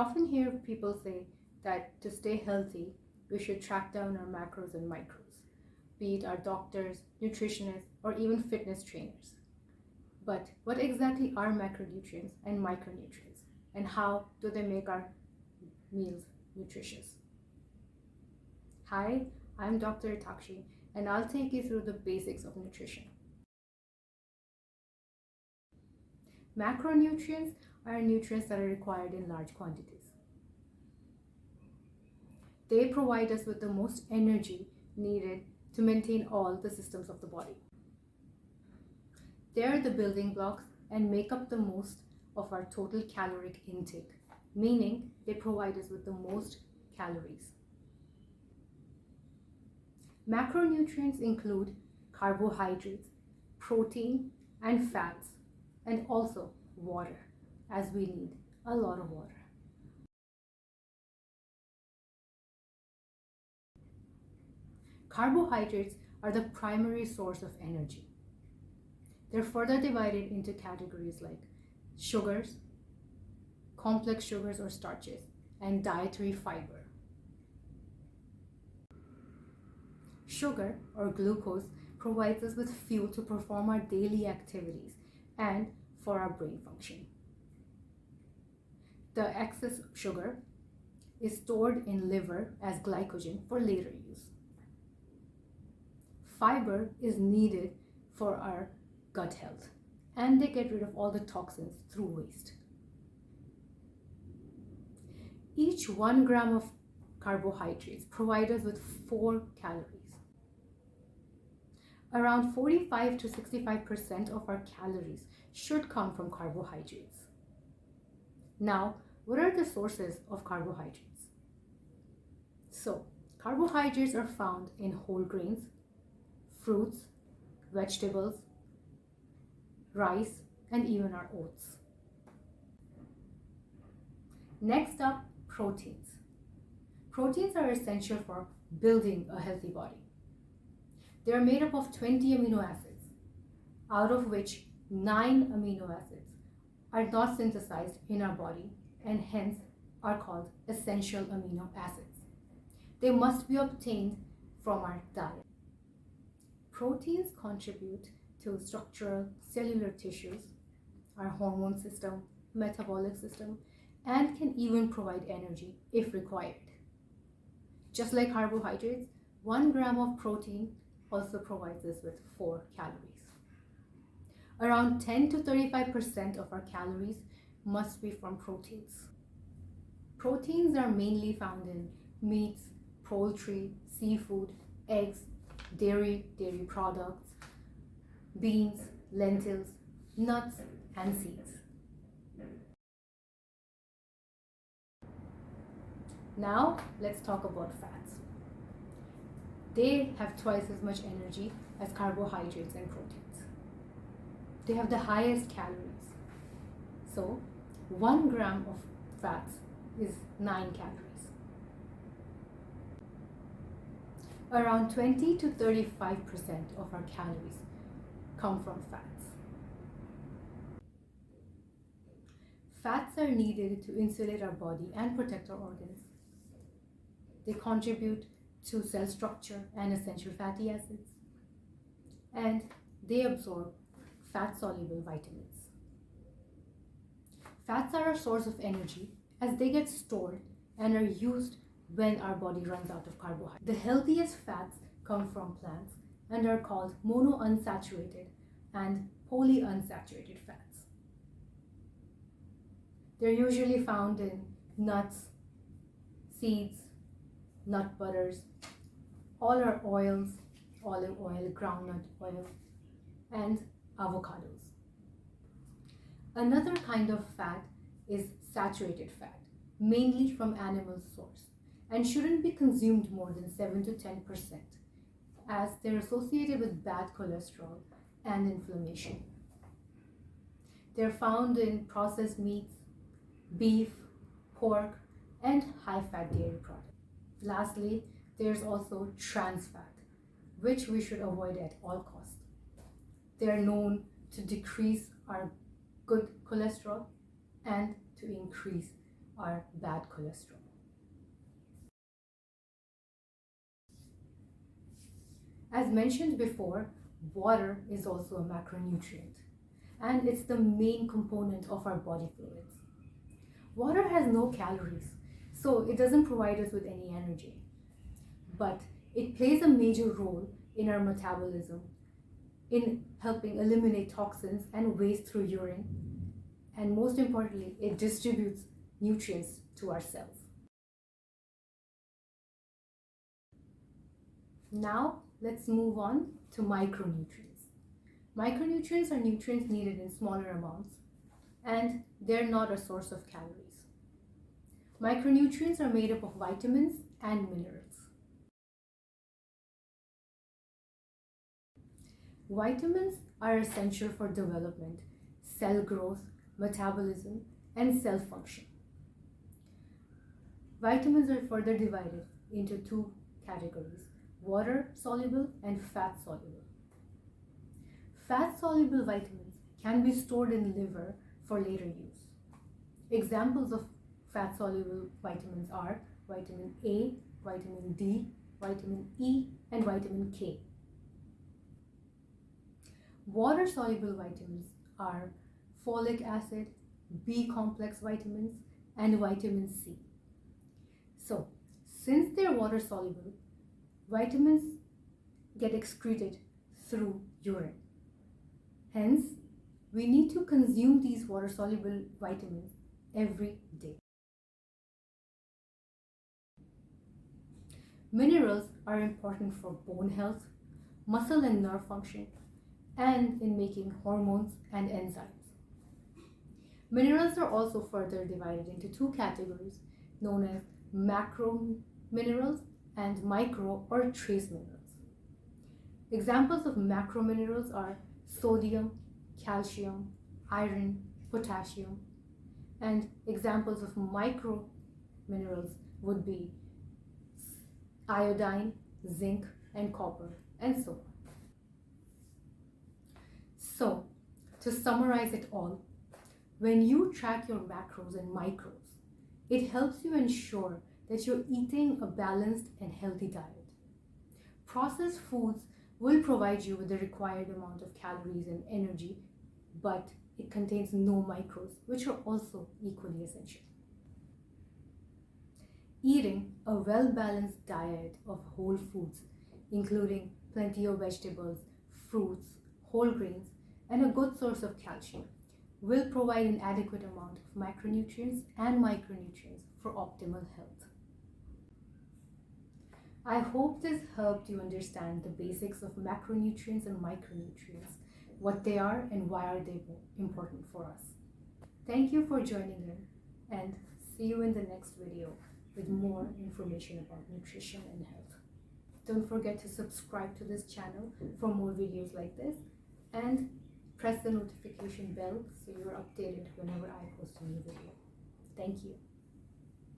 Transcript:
often hear people say that to stay healthy, we should track down our macros and micros, be it our doctors, nutritionists, or even fitness trainers. But what exactly are macronutrients and micronutrients, and how do they make our meals nutritious? Hi, I'm Dr. Ritakshi, and I'll take you through the basics of nutrition. Macronutrients are nutrients that are required in large quantities. They provide us with the most energy needed to maintain all the systems of the body. They are the building blocks and make up the most of our total caloric intake, meaning they provide us with the most calories. Macronutrients include carbohydrates, protein, and fats, and also water, as we need a lot of water. Carbohydrates are the primary source of energy. They're further divided into categories like sugars, complex sugars or starches, and dietary fiber. Sugar or glucose provides us with fuel to perform our daily activities and for our brain function. The excess sugar is stored in liver as glycogen for later use. Fiber is needed for our gut health, and they get rid of all the toxins through waste. Each 1 gram of carbohydrates provides us with 4 calories. Around 45 to 65% of our calories should come from carbohydrates. Now, what are the sources of carbohydrates? So, carbohydrates are found in whole grains, fruits, vegetables, rice, and even our oats. Next up, proteins. Proteins are essential for building a healthy body. They are made up of 20 amino acids, out of which 9 amino acids are not synthesized in our body and hence are called essential amino acids. They must be obtained from our diet. Proteins contribute to structural cellular tissues, our hormone system, metabolic system, and can even provide energy if required. Just like carbohydrates, 1 gram of protein also provides us with 4 calories. Around 10 to 35% of our calories must be from proteins. Proteins are mainly found in meats, poultry, seafood, eggs, dairy products, beans, lentils, nuts, and seeds. Now, let's talk about fats. They have twice as much energy as carbohydrates and proteins. They have the highest calories. So, 1 gram of fats is 9 calories. Around 20 to 35% of our calories come from fats. Fats are needed to insulate our body and protect our organs. They contribute to cell structure and essential fatty acids, and they absorb fat-soluble vitamins. Fats are a source of energy as they get stored and are used when our body runs out of carbohydrates. The healthiest fats come from plants and are called monounsaturated and polyunsaturated fats. They're usually found in nuts, seeds, nut butters, all our oils, olive oil, groundnut oil, and avocados. Another kind of fat is saturated fat, mainly from animal source, and shouldn't be consumed more than 7 to 10%, as they're associated with bad cholesterol and inflammation. They're found in processed meats, beef, pork, and high-fat dairy products. Lastly, there's also trans fat, which we should avoid at all costs. They are known to decrease our good cholesterol and to increase are bad cholesterol. As mentioned before, water is also a macronutrient, and it's the main component of our body fluids. Water has no calories, so it doesn't provide us with any energy, but it plays a major role in our metabolism, in helping eliminate toxins and waste through urine, and most importantly, it distributes nutrients to our cells. Now, let's move on to micronutrients. Micronutrients are nutrients needed in smaller amounts, and they're not a source of calories. Micronutrients are made up of vitamins and minerals. Vitamins are essential for development, cell growth, metabolism, and cell function. Vitamins are further divided into two categories: water-soluble and fat-soluble. Fat-soluble vitamins can be stored in liver for later use. Examples of fat-soluble vitamins are vitamin A, vitamin D, vitamin E, and vitamin K. Water-soluble vitamins are folic acid, B-complex vitamins, and vitamin C. So, since they're water-soluble, vitamins get excreted through urine. Hence, we need to consume these water-soluble vitamins every day. Minerals are important for bone health, muscle and nerve function, and in making hormones and enzymes. Minerals are also further divided into two categories known as macro minerals and micro or trace minerals. Examples of macro minerals are sodium, calcium, iron, potassium, and examples of micro minerals would be iodine, zinc, and copper, and so on. So, to summarize it all, when you track your macros and micros, it helps you ensure that you're eating a balanced and healthy diet. Processed foods will provide you with the required amount of calories and energy, but it contains no micros, which are also equally essential. Eating a well-balanced diet of whole foods, including plenty of vegetables, fruits, whole grains, and a good source of calcium, will provide an adequate amount of macronutrients and micronutrients for optimal health. I hope this helped you understand the basics of macronutrients and micronutrients, what they are and why are they important for us. Thank you for joining in, and see you in the next video with more information about nutrition and health. Don't forget to subscribe to this channel for more videos like this, and press the notification bell so you're updated whenever I post a new video. Thank you.